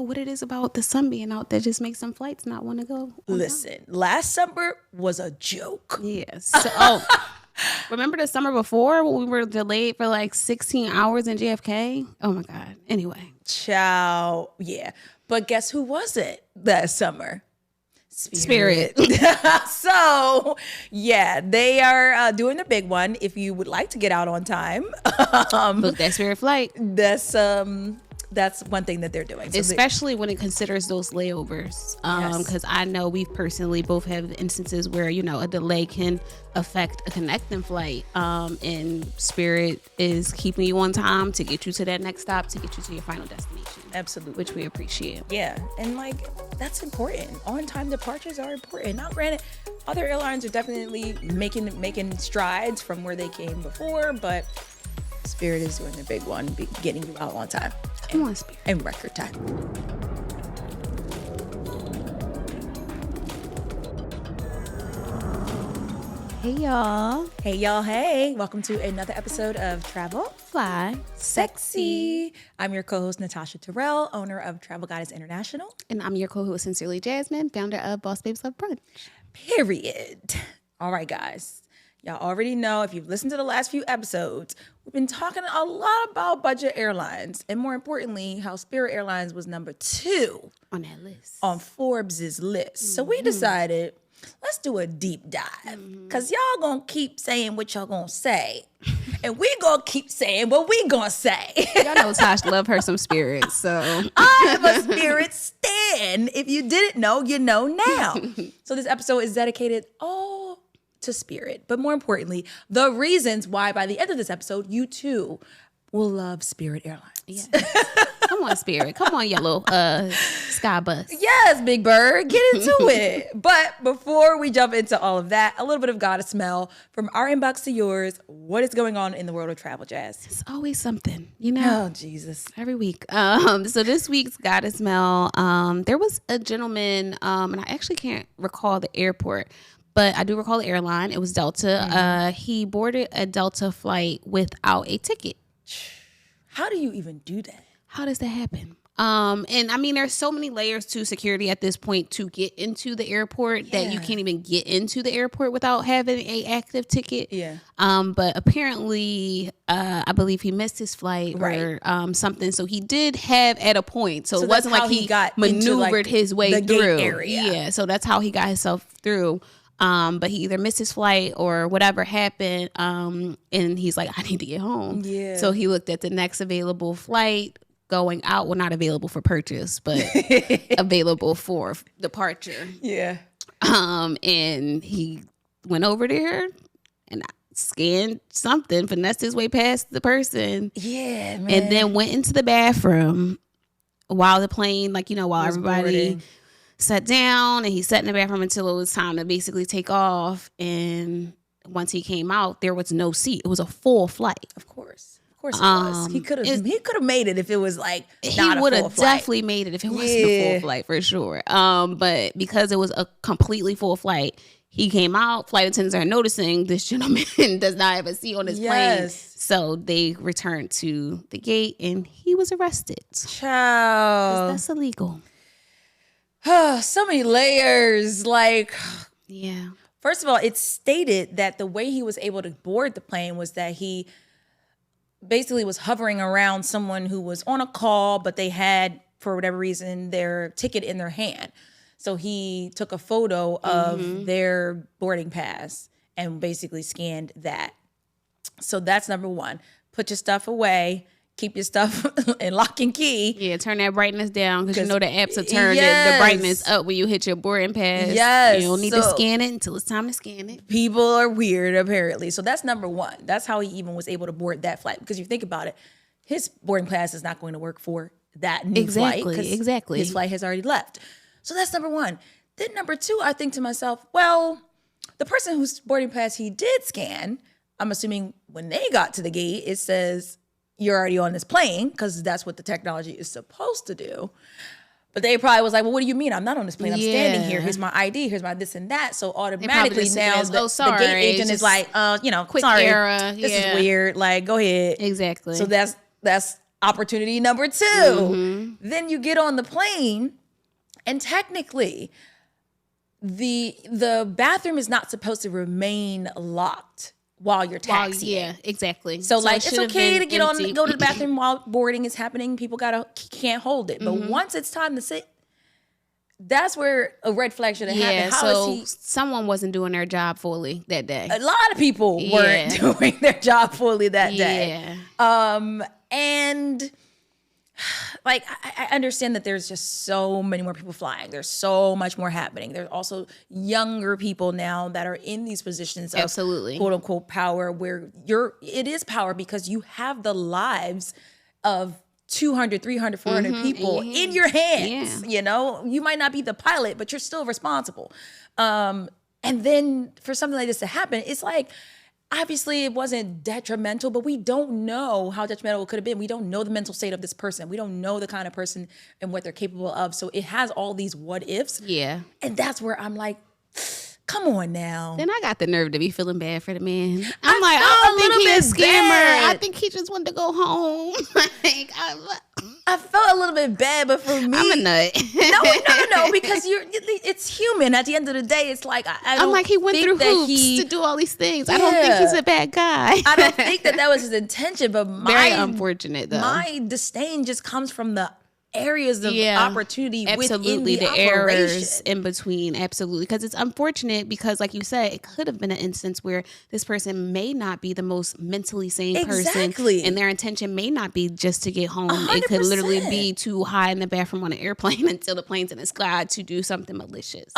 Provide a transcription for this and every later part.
know what it is about the sun being out that just makes some flights not want to go. Listen, last summer was a joke. Yes. So, remember the summer before when we were delayed for like 16 hours in JFK? Oh my God. Anyway. Ciao. Yeah. But guess who wasn't that summer? Spirit. So, yeah, they are doing the big one. If you would like to get out on time, book that Spirit flight. That's one thing that they're doing. So especially when it considers those layovers. Because I know we've personally both have instances where, you know, a delay can affect a connecting flight. And Spirit is keeping you on time to get you to that next stop, to get you to your final destination. Absolutely. Which we appreciate. Yeah. And like, that's important. On-time departures are important. Now, granted, other airlines are definitely making strides from where they came before, but Spirit is doing the big one, getting you out on time. Come on, Spirit. In record time. Hey, y'all. Hey, y'all. Hey. Welcome to another episode of Travel Fly Sexy. I'm your co-host, 𝗕𝗫 𝗫𝗀, owner of 𝗲𝗂𝗃𝗄𝗃 International. And I'm your co-host, 𝗫𝒐𝗍𝗄𝗃 𝗍, founder of Boss Babes Love Brunch. Period. All right, guys. Y'all already know, if you've listened to the last few episodes, we've been talking a lot about budget airlines, and more importantly, how Spirit Airlines was number 2 on that list, on Forbes' list. So we decided, let's do a deep dive, because y'all gonna keep saying what y'all gonna say, and we gonna keep saying what we gonna say. Y'all know Tosh love her some Spirit, so I'm a Spirit stan. If you didn't know, you know now. So this episode is dedicated all to Spirit, but more importantly, the reasons why by the end of this episode, you too will love Spirit Airlines. Yes. Come on, Spirit. Come on, yellow sky bus. Yes, Big Bird, get into it. But before we jump into all of that, a little bit of Gotta Smell from our inbox to yours. What is going on in the world of travel, Jazz? It's always something, you know. Oh, Jesus. Every week. So this week's Gotta Smell, there was a gentleman, and I actually can't recall the airport, but I do recall the airline. It was Delta. He boarded a Delta flight without a ticket. How do you even do that? How does that happen? And I mean, there's so many layers to security at this point to get into the airport that you can't even get into the airport without having a active ticket. Yeah. But apparently, I believe he missed his flight or something. So he did have at a point. So it wasn't like he got maneuvered his way the through. Gate area. Yeah. So that's how he got himself through. But he either missed his flight or whatever happened. And he's like, I need to get home. Yeah. So he looked at the next available flight going out. Well, not available for purchase, but available for departure. Yeah. And he went over there and scanned something, finessed his way past the person. Yeah, man. And then went into the bathroom while the plane, like, you know, while everybody sat down, and he sat in the bathroom until it was time to basically take off. And once he came out, there was no seat. It was a full flight. Of course it was. He could have made it if it was like not he would a full have flight. definitely made it if it wasn't a full flight for sure. But because it was a completely full flight, he came out. Flight attendants are noticing this gentleman does not have a seat on his plane. So they returned to the gate, and he was arrested. Child, that's illegal. So many layers. Like, yeah. First of all, it's stated that the way he was able to board the plane was that he basically was hovering around someone who was on a call, but they had, for whatever reason, their ticket in their hand. So he took a photo of their boarding pass and basically scanned that. So that's number one. Put your stuff away. Keep your stuff in lock and key. Yeah, turn that brightness down, because you know the apps will turn the brightness up when you hit your boarding pass. Yes. You don't need to scan it until it's time to scan it. People are weird, apparently. So that's number one. That's how he even was able to board that flight. Because you think about it, his boarding pass is not going to work for that new flight. Exactly. His flight has already left. So that's number one. Then number two, I think to myself, well, the person whose boarding pass he did scan, I'm assuming when they got to the gate, it says, you're already on this plane, because that's what the technology is supposed to do. But they probably was like, well, what do you mean? I'm not on this plane. I'm standing here. Here's my ID. Here's my this and that. So automatically now the gate agent is like, quick sorry, error. This is weird. Like, go ahead. Exactly. So that's opportunity number 2. Then you get on the plane, and technically, the bathroom is not supposed to remain locked while you're taxiing. Yeah, exactly. So like, it's okay to go to the bathroom while boarding is happening. People can't hold it. But once it's time to sit, that's where a red flag should have happened. So someone wasn't doing their job fully that day. A lot of people weren't doing their job fully that day. And like, I understand that there's just so many more people flying. There's so much more happening. There's also younger people now that are in these positions of quote unquote power, where it is power because you have the lives of 200, 300, 400 people in your hands. You know, you might not be the pilot, but you're still responsible. And then for something like this to happen, it's like, obviously it wasn't detrimental, but we don't know how detrimental it could have been. We don't know the mental state of this person. We don't know the kind of person and what they're capable of. So it has all these what ifs. Yeah. And that's where I'm like, come on now. Then I got the nerve to be feeling bad for the man. I'm like, I don't think he's a scammer. I think he just wanted to go home. Like, I felt a little bit bad, but for me, I'm a nut. No, because it's human. At the end of the day, it's like I'm like, he went through hoops to do all these things. I don't think he's a bad guy. I don't think that was his intention, but very unfortunate though. My disdain just comes from the areas of opportunity within the errors in between. Absolutely. Because it's unfortunate because, like you said, it could have been an instance where this person may not be the most mentally sane person, and their intention may not be just to get home. 100%. It could literally be to hide in the bathroom on an airplane until the plane's in the sky to do something malicious.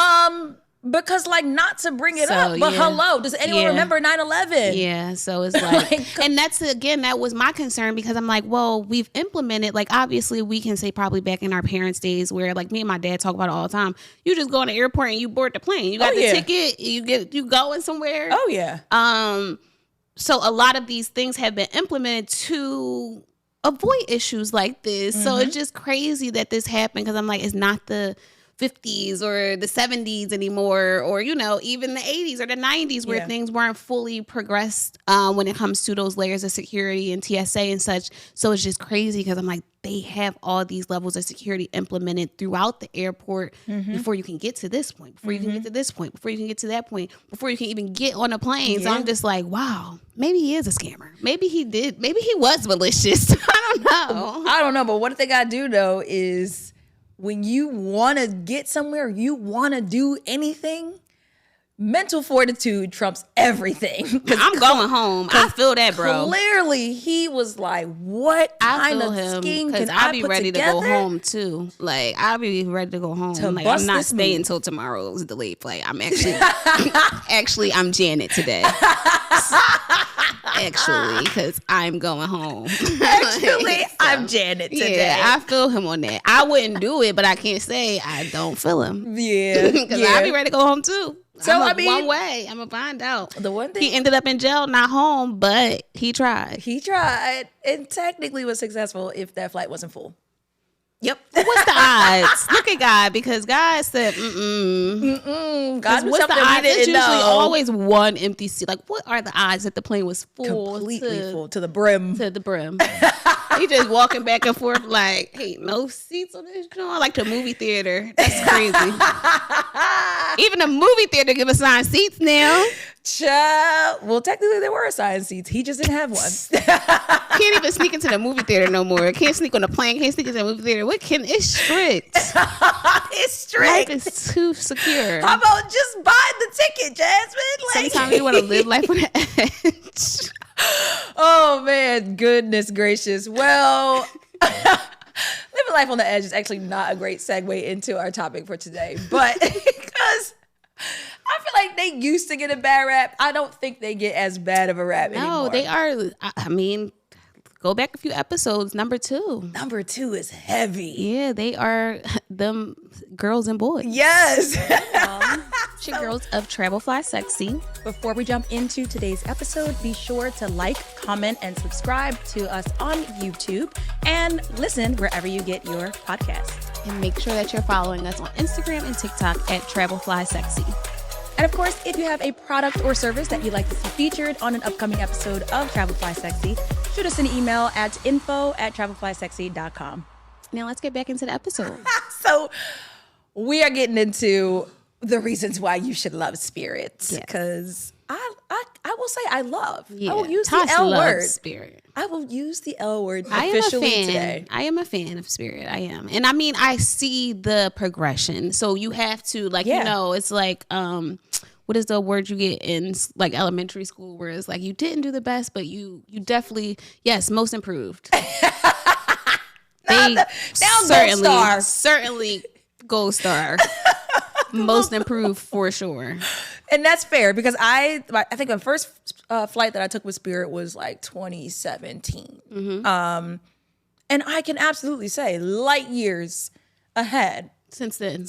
Because, like, not to bring it up, but hello, does anyone remember 9/11? Yeah, so it's like, and that's, again, that was my concern because I'm like, well, we've implemented, like, obviously we can say probably back in our parents' days where, like, me and my dad talk about it all the time. You just go on the airport and you board the plane. You got the ticket, you going somewhere. Oh, yeah. So a lot of these things have been implemented to avoid issues like this. So it's just crazy that this happened because I'm like, it's not the 50s or the 70s anymore, or, you know, even the 80s or the 90s where things weren't fully progressed when it comes to those layers of security and TSA and such. So it's just crazy because I'm like, they have all these levels of security implemented throughout the airport before you can get to this point, before you can get to this point, before you can get to that point, before you can even get on a plane. So I'm just like, wow, maybe he is a scammer. Maybe he was malicious. I don't know. But what they got to do though is, when you want to get somewhere, you want to do anything, mental fortitude trumps everything. I'm going home. I feel that, bro. Clearly, he was like, what kind of scheme can I be put ready together? to go home, too. Like, I'll be ready to go home. Like, I'm not staying until tomorrow's delayed flight. I'm actually, I'm Janet today. Actually, because I'm going home. Actually, I'm Janet today. Yeah, I feel him on that. I wouldn't do it, but I can't say I don't feel him. Yeah. Because I'll be ready to go home, too. So, I mean, one way. I'm going to find out. The one thing, he ended up in jail, not home, but he tried. He tried and technically was successful if that flight wasn't full. Yep. What's the odds? Look at God, because God said, God, what's the odds? It's usually always one empty seat. Like, what are the odds that the plane was full? Completely full to the brim. To the brim. He just walking back and forth like, hey, no seats on this joint. Like the movie theater. That's crazy. Even the movie theater give assigned seats now. Child. Well, technically there were assigned seats. He just didn't have one. Can't even sneak into the movie theater no more. Can't sneak on the plane. Can't sneak into the movie theater. It's strict. It's strict. Life is too secure. How about just buy the ticket, Jasmine? Like, sometimes you want to live life on the edge. Oh, man. Goodness gracious. Well, living life on the edge is actually not a great segue into our topic for today. But because I feel like they used to get a bad rap, I don't think they get as bad of a rap anymore. No, they are. I mean, go back a few episodes. Number 2. Number 2 is heavy. Yeah, they are them girls and boys. Yes. Your girls of Travel Fly Sexy. Before we jump into today's episode, be sure to like, comment, and subscribe to us on YouTube and listen wherever you get your podcasts. And make sure that you're following us on Instagram and TikTok at Travel Fly Sexy. And of course, if you have a product or service that you'd like to see featured on an upcoming episode of Travel Fly Sexy, shoot us an email at info@travelflysexy.com. Now let's get back into the episode. So we are getting into the reasons why you should love Spirit, because I will say I love. Yeah. I will use Tosh the L word. Spirit. I will use the L word officially today. I am a fan of Spirit. I am. And I mean, I see the progression. So you have to, like, you know, it's like, what is the word you get in like elementary school where it's like you didn't do the best, but you definitely, yes, most improved. They certainly gold star. Most improved for sure. And that's fair, because I think the first flight that I took with Spirit was like 2017. And I can absolutely say light years ahead since then.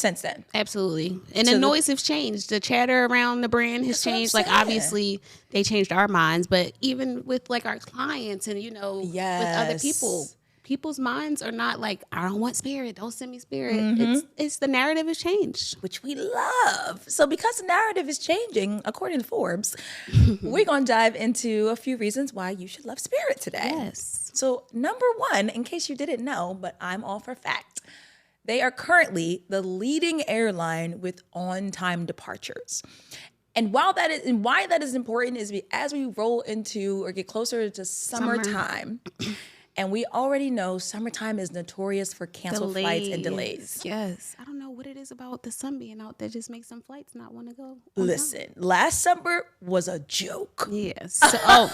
Absolutely. And So the noise has changed. The chatter around the brand has changed. Like, obviously they changed our minds, but even with like our clients and, you know, with other people, people's minds are not like, I don't want Spirit, don't send me Spirit. It's the narrative has changed, which we love. So because the narrative is changing, according to Forbes, we're going to dive into a few reasons why you should love Spirit today. Yes. So number one, in case you didn't know, but I'm all for fact, they are currently the leading airline with on-time departures. And why that is important is as we roll into or get closer to summertime, and we already know summertime is notorious for canceled flights and delays. Yes. I don't know what it is about the sun being out that just makes some flights not want to go. Listen, last summer was a joke. Yes. So,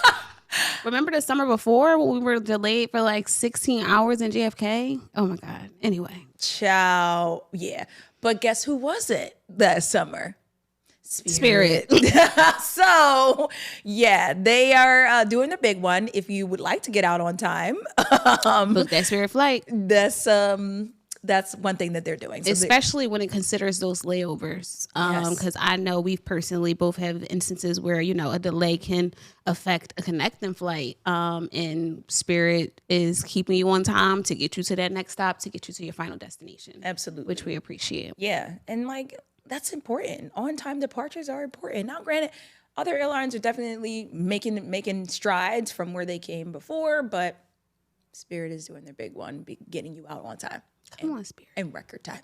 remember the summer before when we were delayed for like 16 hours in JFK? Oh my God. Anyway. Ciao. Yeah. But guess who wasn't that summer? Spirit. So, yeah, they are doing their big one. If you would like to get out on time, book that Spirit flight. That's one thing that they're doing. So especially when it considers those layovers. Because I know we've personally both have instances where, you know, a delay can affect a connecting flight. And Spirit is keeping you on time to get you to that next stop, to get you to your final destination. Absolutely. Which we appreciate. Yeah. And like, that's important. On-time departures are important. Now, granted, other airlines are definitely making strides from where they came before, but Spirit is doing their big one, getting you out on time. Come on, Spirit. In record time.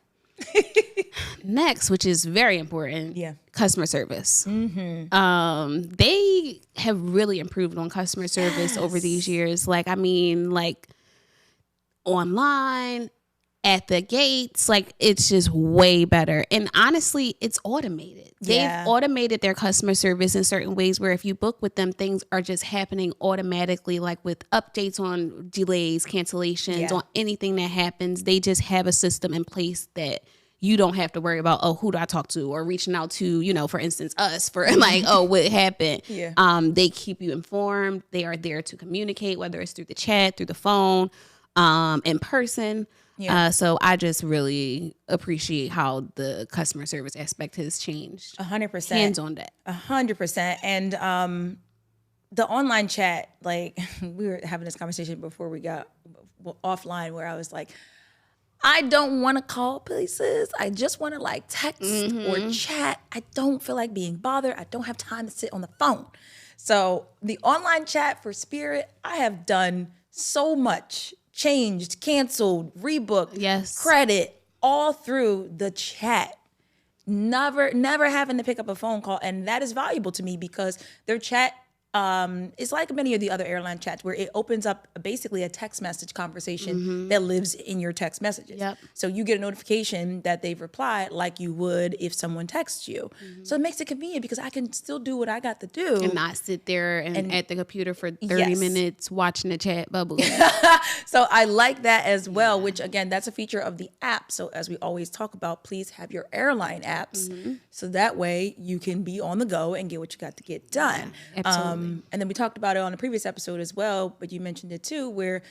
Next, which is very important, customer service. They have really improved on customer service over these years. Like, I mean, like online, at the gates, like it's just way better. And honestly, it's automated. They've automated their customer service in certain ways where if you book with them, things are just happening automatically, like with updates on delays, cancellations, on anything that happens. They just have a system in place that you don't have to worry about, oh, who do I talk to, or reaching out to, you know, for instance, us for like, oh, what happened? They keep you informed. They are there to communicate, whether it's through the chat, through the phone, in person. So I just really appreciate how the customer service aspect has changed. 100%. Hands on that. 100%. And the online chat, like we were having this conversation before we got offline, where I was like, I don't want to call places. I just want to like text or chat. I don't feel like being bothered. I don't have time to sit on the phone. So the online chat for Spirit, I have done so much. Changed, canceled, rebooked, credit, all through the chat. Never having to pick up a phone call. And that is valuable to me because their chat is like many of the other airline chats where it opens up basically a text message conversation that lives in your text messages. So you get a notification that they've replied like you would if someone texts you. So it makes it convenient because I can still do what I got to do. And not sit there and at the computer for 30 minutes watching the chat bubble. So I like that as well, which again, that's a feature of the app. So as we always talk about, please have your airline apps so that way you can be on the go and get what you got to get done. Absolutely. And then we talked about it on a previous episode as well, but you mentioned it too, where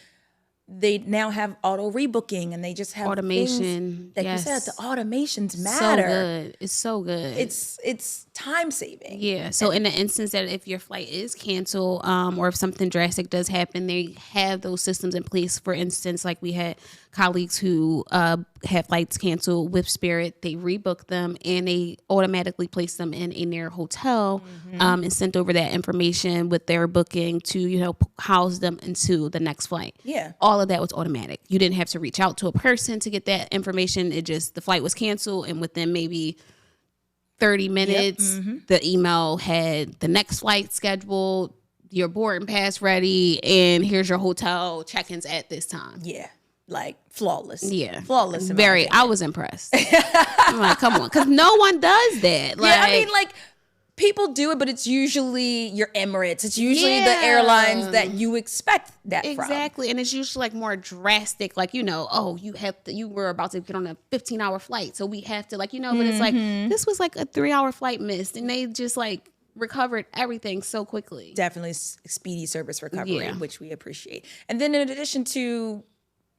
they now have auto rebooking and they just have automation. Like you said, the automations matter. So good. It's so good. It's time saving. Yeah. So in the instance that if your flight is canceled, or if something drastic does happen, they have those systems in place. For instance, like we had colleagues who had flights canceled with Spirit. They rebooked them and they automatically placed them in their hotel and sent over that information with their booking to, you know, house them into the next flight. Yeah. All of that was automatic. You didn't have to reach out to a person to get that information. It just, the flight was canceled, and within maybe 30 minutes, the email had the next flight scheduled, your boarding pass ready, and here's your hotel check-ins at this time. Yeah. Like flawless. Yeah. Flawless. I was impressed. I'm like, come on. Because no one does that. Like, yeah, I mean, like, people do it, but it's usually your Emirates. It's usually the airlines that you expect that from. Exactly. And it's usually like more drastic. Like, you know, oh, you were about to get on a 15-hour flight, so we have to, like, you know, but it's like, this was like a 3-hour flight missed, and they just like recovered everything so quickly. Definitely speedy service recovery, which we appreciate. And then in addition to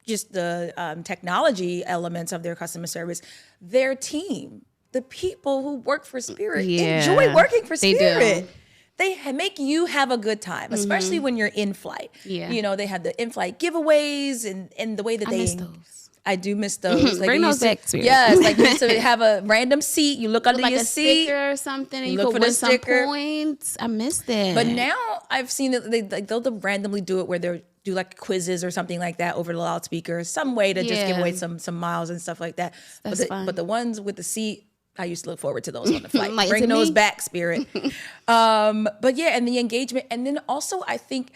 just the technology elements of their customer service, their team, the people who work for Spirit, enjoy working for Spirit. They make you have a good time, especially when you're in flight. Yeah. You know, they have the in-flight giveaways and the way that I miss those. I do miss those. Like, bring those back, Spirit. Yes, like you used to have a random seat. You look under like your a seat. Sticker or something, and you look could for win the some sticker. points. I miss that. But now I've seen that they'll randomly do it where they'll do like quizzes or something like that over the loudspeaker, some way to just give away some miles and stuff like that. That's fun. But the ones with the seat, I used to look forward to those on the flight. Like, bring those back, Spirit. But yeah, and the engagement. And then also I think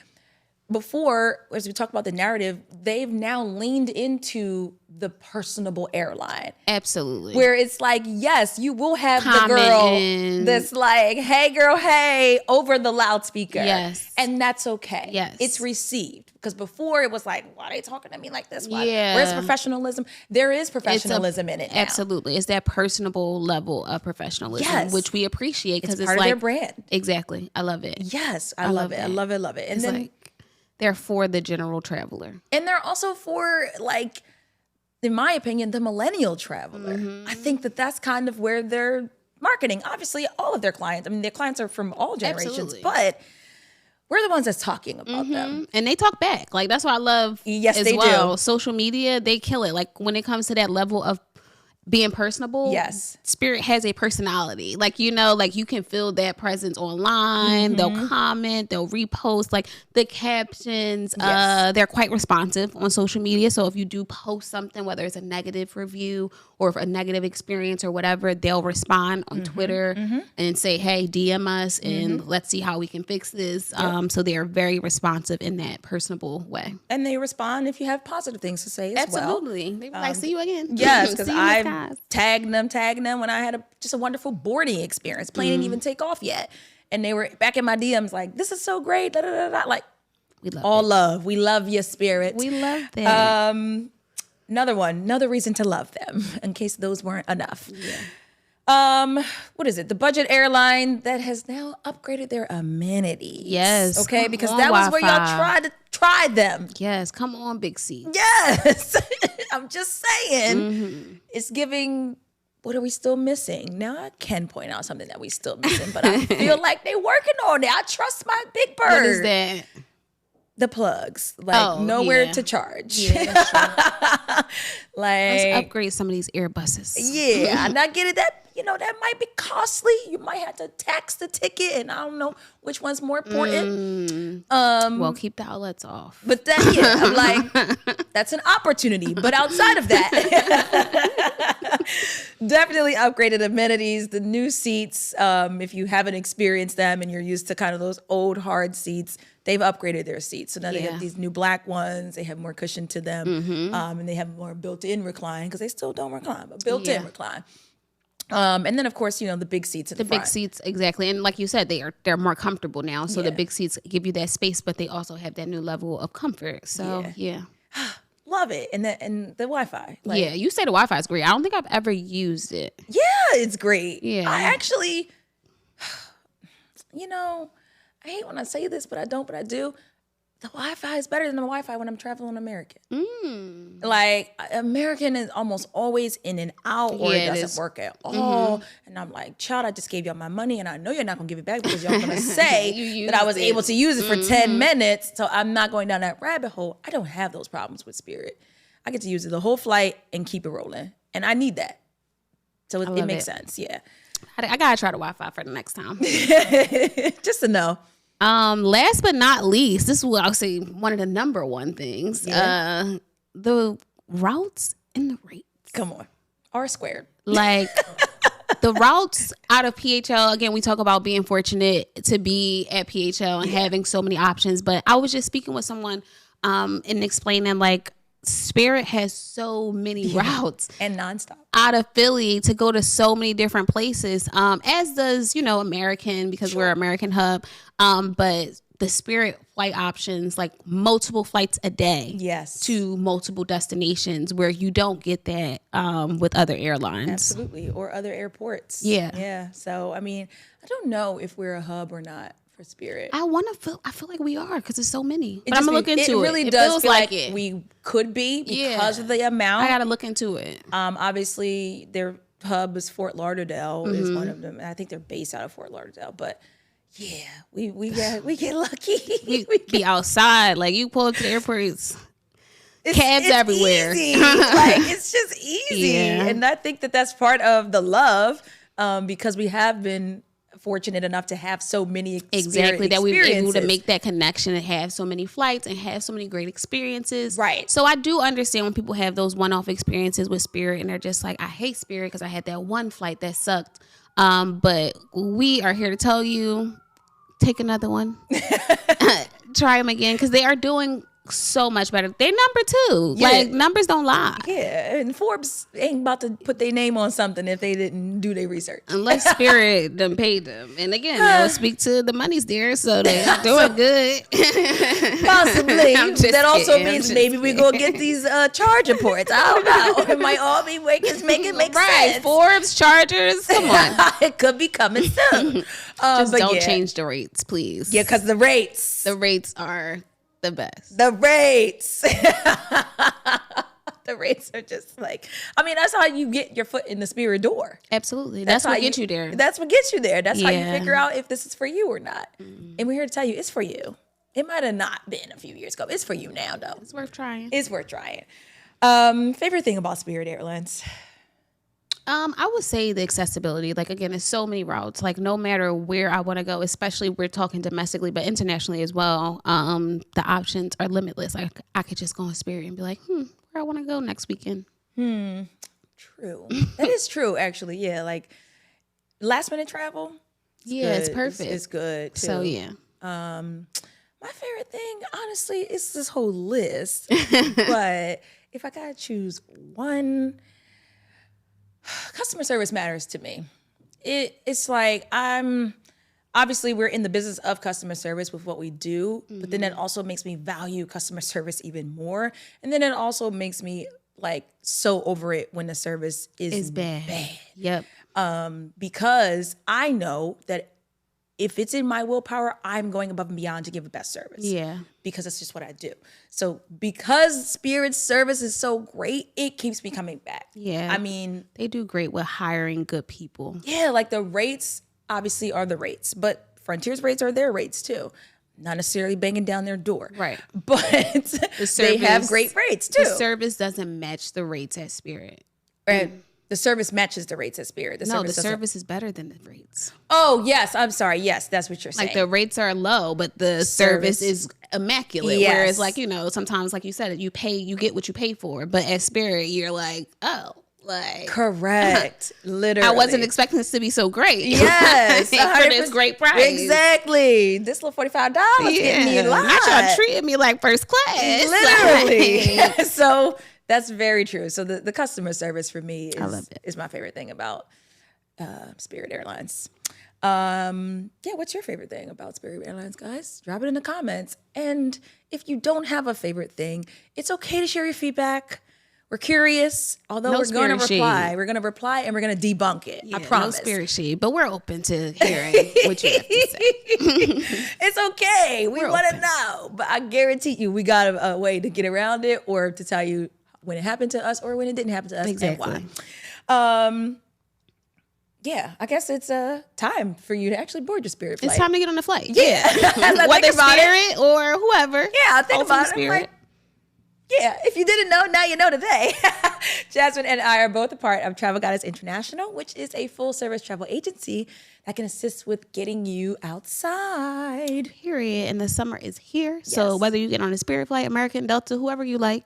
before, as we talk about the narrative, they've now leaned into the personable airline. Absolutely. Where it's like, yes, you will have the girl that's like, hey girl, hey, over the loudspeaker. Yes. And that's okay. Yes. It's received. Because before it was like, why are they talking to me like this? Why? Yeah. Where's professionalism? There is professionalism in it now. Absolutely. It's that personable level of professionalism, which we appreciate because it's part like of their brand. Exactly. I love it. Yes, I love it. I love it. And it's then like, they're for the general traveler. And they're also for, like, in my opinion, the millennial traveler. I think that's kind of where they're marketing. Obviously, all of their clients, I mean, their clients are from all generations, but we're the ones that's talking about them. And they talk back. Like, that's what I love as they well. do. Social media, they kill it. Like, when it comes to that level of being personable, Spirit has a personality. Like, you know, like you can feel that presence online. They'll comment, they'll repost, like the captions. They're quite responsive on social media. So if you do post something, whether it's a negative review or a negative experience or whatever, they'll respond on Twitter and say, hey, DM us and let's see how we can fix this. So they are very responsive in that personable way. And they respond if you have positive things to say as well. Absolutely. They be like, see you again. Yes, because I tagged them when I had just a wonderful boarding experience. Plane didn't even take off yet. And they were back in my DMs like, this is so great. Da, da, da, da. Like, we love all love. We love your Spirit. We love that. Another reason to love them, in case those weren't enough. What is it? The budget airline that has now upgraded their amenities. Yes. Okay, because that was where y'all tried them. Yes, come on, big C. Yes. I'm just saying. It's giving, what are we still missing? Now I can point out something that we still missing, but I feel like they working on it. I trust my big bird. What is that? The plugs, like nowhere to charge. Yeah, like, let's upgrade some of these Airbuses. Yeah, and I get it. That that might be costly. You might have to tax the ticket, and I don't know which one's more important. Well, keep the outlets off. But then, I'm like, that's an opportunity. But outside of that, definitely upgraded amenities. The new seats, if you haven't experienced them and you're used to kind of those old hard seats, they've upgraded their seats. So now they have these new black ones. They have more cushion to them. And they have more built-in recline, because they still don't recline, but built-in recline. And then, of course, the big seats in the front. Big seats, exactly. And like you said, they're more comfortable now. So the big seats give you that space, but they also have that new level of comfort. So, yeah. Love it. And the Wi-Fi. Like, you say the Wi-Fi is great. I don't think I've ever used it. Yeah, it's great. Yeah. I actually, I hate when I say this, but I don't, but I do. The Wi-Fi is better than the Wi-Fi when I'm traveling American. Like, American is almost always in and out, or it doesn't work at all. And I'm like, child, I just gave y'all my money, and I know you're not going to give it back because y'all going to say that I was able to use it for 10 minutes. So I'm not going down that rabbit hole. I don't have those problems with Spirit. I get to use it the whole flight and keep it rolling. And I need that. So it makes sense. Yeah. I gotta try the Wi-Fi for the next time. Just to know. Last but not least, this is what I'll say one of the number one things. Yeah. The routes and the rates. Come on. R². Like the routes out of PHL, again, we talk about being fortunate to be at PHL and having so many options. But I was just speaking with someone and explaining like Spirit has so many routes and nonstop out of Philly to go to so many different places, as does, American, because we're an American hub. But the Spirit flight options, like multiple flights a day to multiple destinations where you don't get that with other airlines. Absolutely. Or other airports. Yeah. Yeah. So, I mean, I don't know if we're a hub or not. Spirit. I feel like we are because there's so many. But I'm gonna look into it. It really does feel like we could be because of the amount. I gotta look into it. Obviously their hub is Fort Lauderdale is one of them. And I think they're based out of Fort Lauderdale. But yeah, we get lucky. we be outside. Like you pull up to the airports. Cabs everywhere. Easy. Like it's just easy. Yeah. And I think that's part of the love because we have been fortunate enough to have so many that we were able to make that connection and have so many flights and have so many great experiences. Right. So I do understand when people have those one-off experiences with Spirit and they're just like, I hate Spirit because I had that one flight that sucked. But we are here to tell you, take another one. Try them again because they are doing so much better. They're number 2. Yeah. Like numbers don't lie. Yeah, and Forbes ain't about to put their name on something if they didn't do their research. Unless Spirit done paid them. And again, they'll speak to the money's there, so they're doing good. Possibly. That also means maybe we go get these charger ports. I don't know. It might all be making make sense. Forbes, chargers, come on. It could be coming soon. Just don't change the rates, please. Yeah, because the rates are the best. The rates. The rates are just like, I mean, that's how you get your foot in the Spirit door. Absolutely. That's what gets you there. That's what gets you there. That's how you figure out if this is for you or not. And we're here to tell you it's for you. It might have not been a few years ago. It's for you now, though. It's worth trying. It's worth trying. Favorite thing about Spirit Airlines? I would say the accessibility. Like, again, there's so many routes. Like, no matter where I want to go, especially we're talking domestically, but internationally as well, the options are limitless. Like, I could just go on Spirit and be like, where I want to go next weekend. True. That is true, actually. Yeah, like, last minute travel. Yeah, it's perfect. It's good, too. So, yeah. My favorite thing, honestly, is this whole list. But if I got to choose one... Customer service matters to me. It's like obviously we're in the business of customer service with what we do, but then it also makes me value customer service even more. And then it also makes me like so over it when the service is bad. Yep. Because I know that if it's in my willpower, I'm going above and beyond to give the best service. Yeah. Because that's just what I do. So because Spirit's service is so great, it keeps me coming back. Yeah. I mean, they do great with hiring good people. Yeah, like the rates obviously are the rates, but Frontier's rates are their rates too. Not necessarily banging down their door. Right. But they have great rates too. The service doesn't match the rates at Spirit. Right. The service matches the rates at Spirit. The service is better than the rates. Oh, yes. I'm sorry. Yes, that's what you're saying. Like the rates are low, but the service is immaculate. Yes. Whereas like, sometimes like you said, you get what you pay for. But at Spirit, you're like, oh. Like correct. Literally. I wasn't expecting this to be so great. Yes. For this great price. Exactly. This little $45 getting me a lot. Not y'all treating me like first class. Literally. So that's very true. So the customer service for me is my favorite thing about Spirit Airlines. What's your favorite thing about Spirit Airlines, guys? Drop it in the comments. And if you don't have a favorite thing, it's okay to share your feedback. We're curious, although we're going to reply. We're going to reply and we're going to debunk it. I promise. No spirit shade, but we're open to hearing what you have to say. It's okay. We want to know. But I guarantee you we got a way to get around it or to tell you when it happened to us or when it didn't happen to us exactly. and why. I guess it's time for you to actually board your Spirit flight. It's time to get on the flight. Yeah. Whether Spirit or whoever. Yeah, I think about it. Yeah, if you didn't know, now you know today. Jasmine and I are both a part of Travel Goddess International, which is a full-service travel agency that can assist with getting you outside. Period. And the summer is here. Yes. So whether you get on a Spirit flight, American, Delta, whoever you like,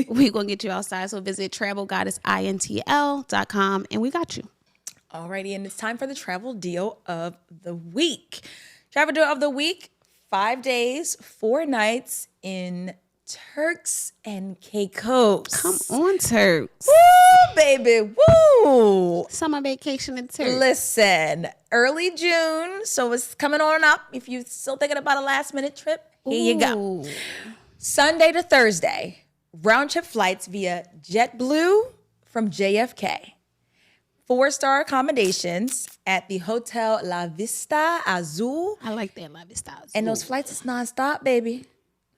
we're going to get you outside. So visit travelgoddessintl.com and we got you. Alrighty, and it's time for the travel deal of the week. Travel deal of the week, 5 days, 4 nights in Turks and Caicos. Come on, Turks. Woo, baby, woo. Summer vacation in Turks. Listen, early June, so it's coming on up. If you're still thinking about a last minute trip, here you go. Sunday to Thursday, round trip flights via JetBlue from JFK. 4-star accommodations at the Hotel La Vista Azul. I like that, La Vista Azul. And those flights is nonstop, baby.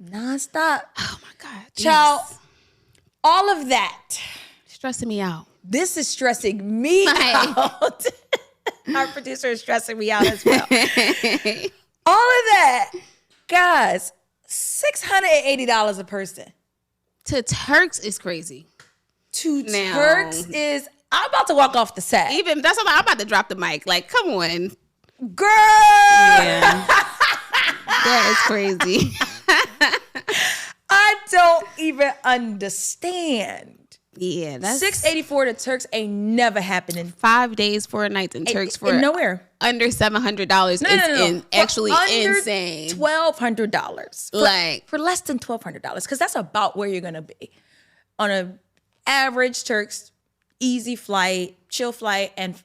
Nonstop. Oh my God. Child, all of that. Stressing me out. This is stressing me out. Our producer is stressing me out as well. All of that. Guys, $680 a person. To Turks is crazy. To Turks is... I'm about to walk off the set. Even that's what I'm about to drop the mic. Like, come on, girl. Yeah, that is crazy. I don't even understand. Yeah, that's $684 to Turks ain't never happening. 5 days, 4 nights in Turks for nowhere under $700. No. Actually under insane. $1,200. Like for less than $1,200, because that's about where you're gonna be on an average Turks. Easy flight, chill flight, and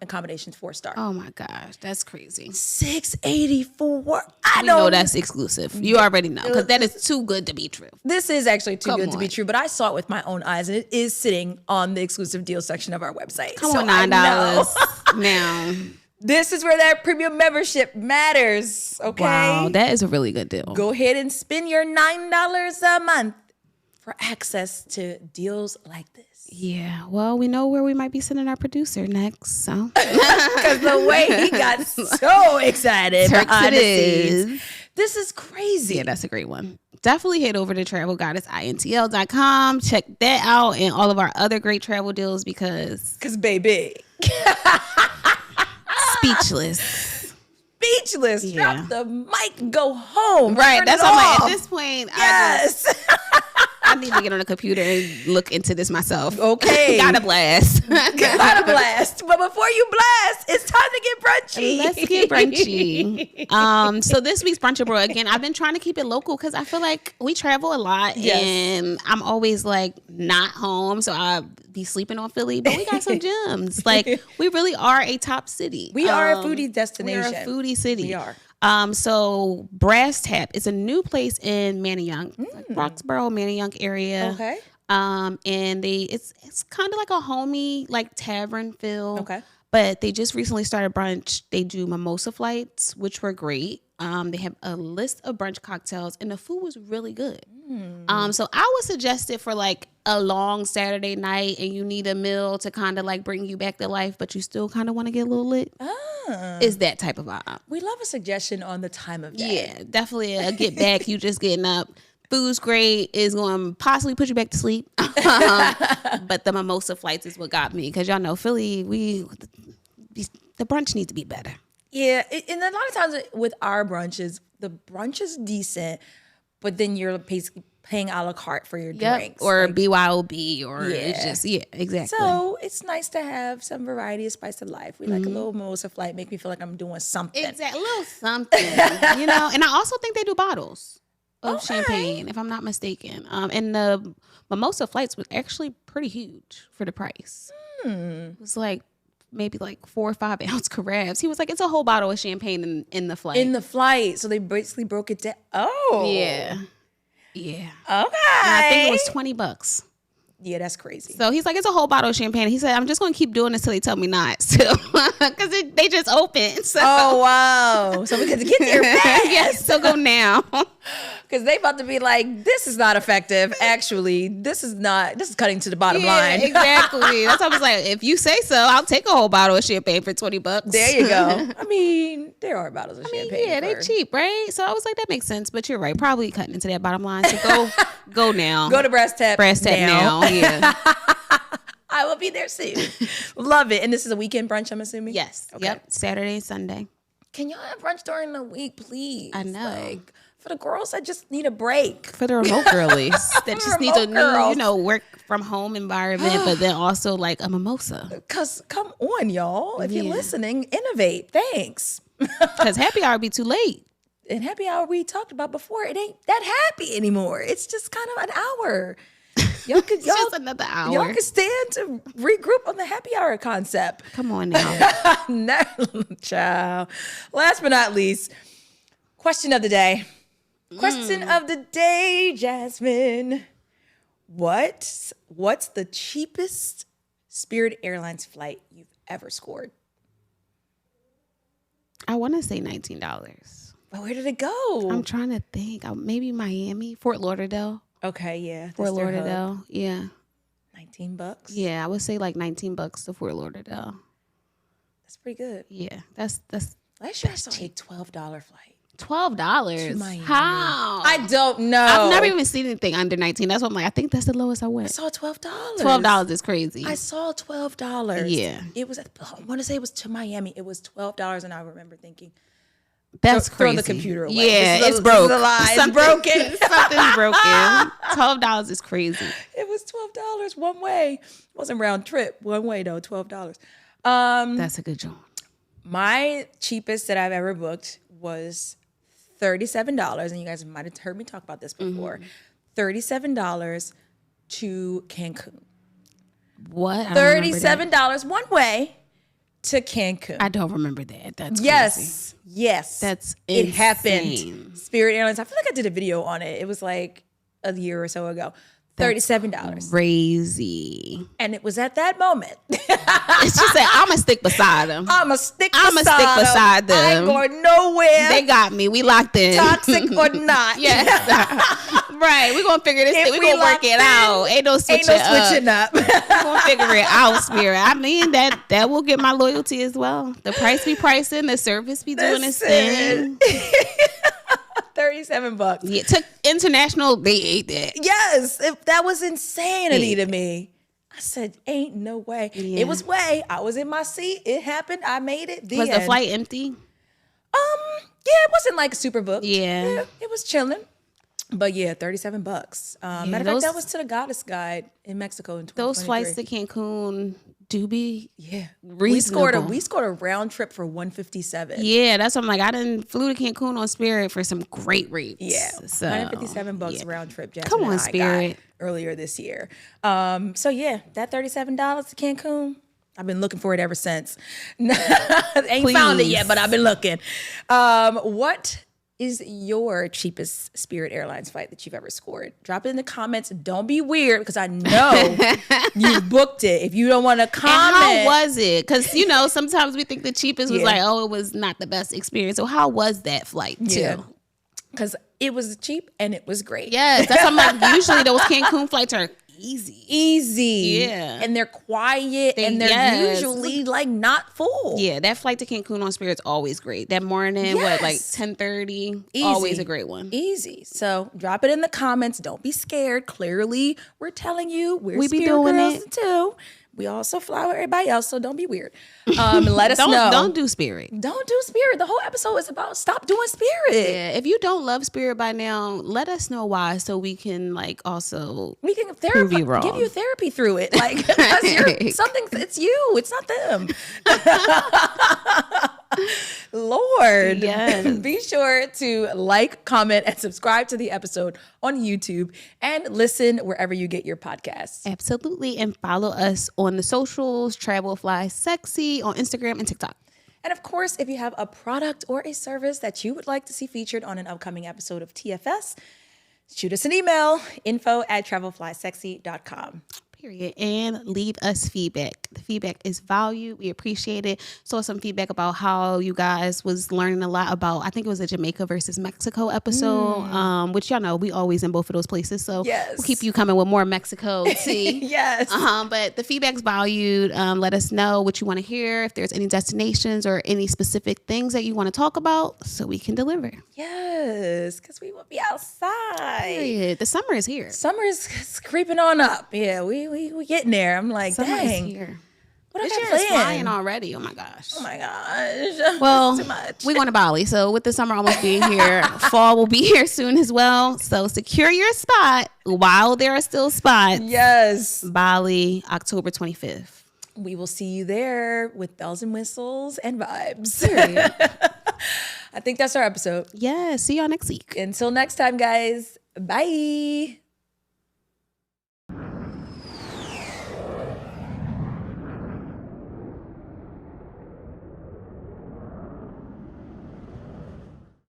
accommodations 4-star. Oh my gosh, that's crazy. $684. I know that's exclusive. You already know, because that is too good to be true. This is actually too good to be true, but I saw it with my own eyes, and it is sitting on the exclusive deal section of our website. Come on, $9 now. This is where that premium membership matters. Okay. Wow, that is a really good deal. Go ahead and spend your $9 a month for access to deals like this. Yeah, well, we know where we might be sending our producer next, so. Because the way he got so excited. Turks it is. This is crazy. Yeah, that's a great one. Definitely head over to travelgoddessintl.com. Check that out and all of our other great travel deals because baby. Speechless. Yeah. Drop the mic and go home. Right, that's what I'm like. At this point, yes. I need to get on the computer and look into this myself. Okay. Gotta blast. Gotta blast. But before you blast, it's time to get brunchy. Let's get brunchy. So this week's Brunch Abroad, again, I've been trying to keep it local because I feel like we travel a lot and I'm always like not home. So I'll be sleeping on Philly, but we got some gems. Like we really are a top city. We are a foodie destination. We're a foodie city. We are. So Brass Tap is a new place in Manayunk, like Roxborough, Manayunk area. Okay. And it's kind of like a homey, like tavern feel. Okay. But they just recently started brunch. They do mimosa flights, which were great. They have a list of brunch cocktails, and the food was really good. So I would suggest it for like a long Saturday night, and you need a meal to kind of like bring you back to life, but you still kind of want to get a little lit. Is that type of vibe. We love a suggestion on the time of day. Yeah, definitely a get back. You just getting up. Food's great. Is going to possibly put you back to sleep. But the mimosa flights is what got me, because y'all know Philly, the brunch needs to be better. Yeah, and a lot of times with our brunches, the brunch is decent, but then you're basically paying a la carte for your drinks. Or like, BYOB, or it's just, exactly. So it's nice to have some variety of spice of life. We like a little mimosa flight, make me feel like I'm doing something. Exactly, a little something, And I also think they do bottles of champagne, if I'm not mistaken. And the mimosa flights was actually pretty huge for the price. It was like maybe like 4 or 5 ounce carafes. He was like, it's a whole bottle of champagne in the flight. In the flight. So they basically broke it down. Oh. Yeah. Yeah. Okay. And I think it was $20. Yeah, that's crazy. So he's like, it's a whole bottle of champagne. He said, I'm just going to keep doing this till they tell me not to. Because they just opened. So. Oh, wow. So we got to get there fast. Yes, so go now. Because they about to be like, this is not effective. Actually, this is cutting to the bottom line. Exactly. That's why I was like, if you say so, I'll take a whole bottle of champagne for $20. There you go. I mean, there are bottles of champagne. Yeah, they're cheap, right? So I was like, that makes sense. But you're right. Probably cutting into that bottom line. So go now. Go to Brass Tap now. Yeah. I will be there soon. Love it. And this is a weekend brunch, I'm assuming? Yes. Okay. Yep. Saturday and Sunday. Can y'all have brunch during the week, please? I know. Like, for the girls that just need a break. For the remote girlies that just need a new, work from home environment, but then also like a mimosa. Because come on, y'all. If you're listening, innovate. Thanks. Because happy hour be too late. And happy hour we talked about before, it ain't that happy anymore. It's just kind of an hour. Y'all could just another hour. Y'all could stand to regroup on the happy hour concept. Come on now. No, child. Last but not least, question of the day. Question of the day, Jasmine. What's the cheapest Spirit Airlines flight you've ever scored? I want to say $19. But where did it go? I'm trying to think. Maybe Miami, Fort Lauderdale. Okay, yeah. Fort Lauderdale, yeah. $19? Yeah, I would say like $19 to Fort Lauderdale. That's pretty good. Yeah, that's last year I saw a $12 flight. $12? To Miami. How? I don't know. I've never even seen anything under 19. That's what I'm like, I think that's the lowest I went. I saw $12. $12 is crazy. I saw $12. Yeah. It was, I want to say it was to Miami. It was $12, and I remember thinking, that's crazy. Throw the computer away. Yeah, it's broke. It's broken. Something's broken. $12 is crazy. It was $12 one way. It wasn't round trip. One way though, $12. That's a good job. My cheapest that I've ever booked was $37, and you guys might have heard me talk about this before. $37 to Cancun. What? $37 one way to Cancun. I don't remember that. That's yes. crazy. Yes. That's it insane. Happened. Spirit Airlines. I feel like I did a video on it. It was like a year or so ago. $37. Crazy. And it was at that moment. She said, I'm going to stick beside them. I'm going to stick beside them. I ain't going nowhere. They got me. We locked in. Toxic or not. Yes. Right. We're going to figure this thing. We're going to work it out. Ain't no switching up. We're going to figure it out, Spirit. I mean, that will get my loyalty as well. The price be pricing. The service be doing its thing. $37. Yeah, took international. They ate that. Yes, that was insanity to me. I said, "Ain't no way." Yeah. It was way. I was in my seat. It happened. I made it. Was the flight empty? Yeah, it wasn't like super booked. Yeah, it was chilling. But yeah, $37. Matter of fact, that was to the Goddess Guide in Mexico in 2023. Those flights to Cancun do be reasonable. We scored a round trip for $157. Yeah, that's what I'm like. I done flew to Cancun on Spirit for some great rates. Yeah, so $157 round trip. Jasmine Come on, Spirit. Earlier this year. So yeah, that $37 to Cancun. I've been looking for it ever since. Ain't found it yet, but I've been looking. What is your cheapest Spirit Airlines flight that you've ever scored? Drop it in the comments. Don't be weird, because I know you booked it. If you don't want to comment. And how was it? Because, sometimes we think the cheapest was like, oh, it was not the best experience. So how was that flight too? Yeah. Because it was cheap and it was great. Yes, that's what I'm like. Usually those Cancun flights are easy. Yeah. And they're quiet and they're usually like not full. Yeah, that flight to Cancun on Spirit's always great. That morning, like 10:30, always a great one. Easy. So drop it in the comments. Don't be scared. Clearly, we're telling you we be Spirit doing girls it too. We also fly with everybody else, so don't be weird. Let us know. Don't do Spirit. Don't do Spirit. The whole episode is about stop doing Spirit. Yeah. If you don't love Spirit by now, let us know why, so we can prove you wrong. Give you therapy through it. Like, because it's you. It's not them. Lord. Yes. Be sure to like, comment, and subscribe to the episode on YouTube and listen wherever you get your podcasts. Absolutely. And follow us on the socials, 𝗓𝗏𝗪 on Instagram and TikTok. And of course, if you have a product or a service that you would like to see featured on an upcoming episode of TFS, shoot us an email, info@𝗓𝗏𝗪sexy.com. Period. And leave us feedback. The feedback is valued. We appreciate it. Saw some feedback about how you guys was learning a lot about, I think it was a Jamaica versus Mexico episode, which y'all know we always in both of those places. So we'll keep you coming with more Mexico tea. Yes. But the feedback's valued. Let us know what you want to hear, if there's any destinations or any specific things that you want to talk about so we can deliver. Yes, because we will be outside. Period. The summer is here. Summer is creeping on up. Yeah, we getting there. I'm like, Summer dang. is here. What This I year got is planned? flying already. Oh my gosh. Oh my gosh. Well, too much. we're going to Bali. So with the summer almost being here, fall will be here soon as well. So secure your spot while there are still spots. Yes. Bali, October 25th. We will see you there with bells and whistles and vibes. I think that's our episode. Yeah. See y'all next week. Until next time, guys. Bye.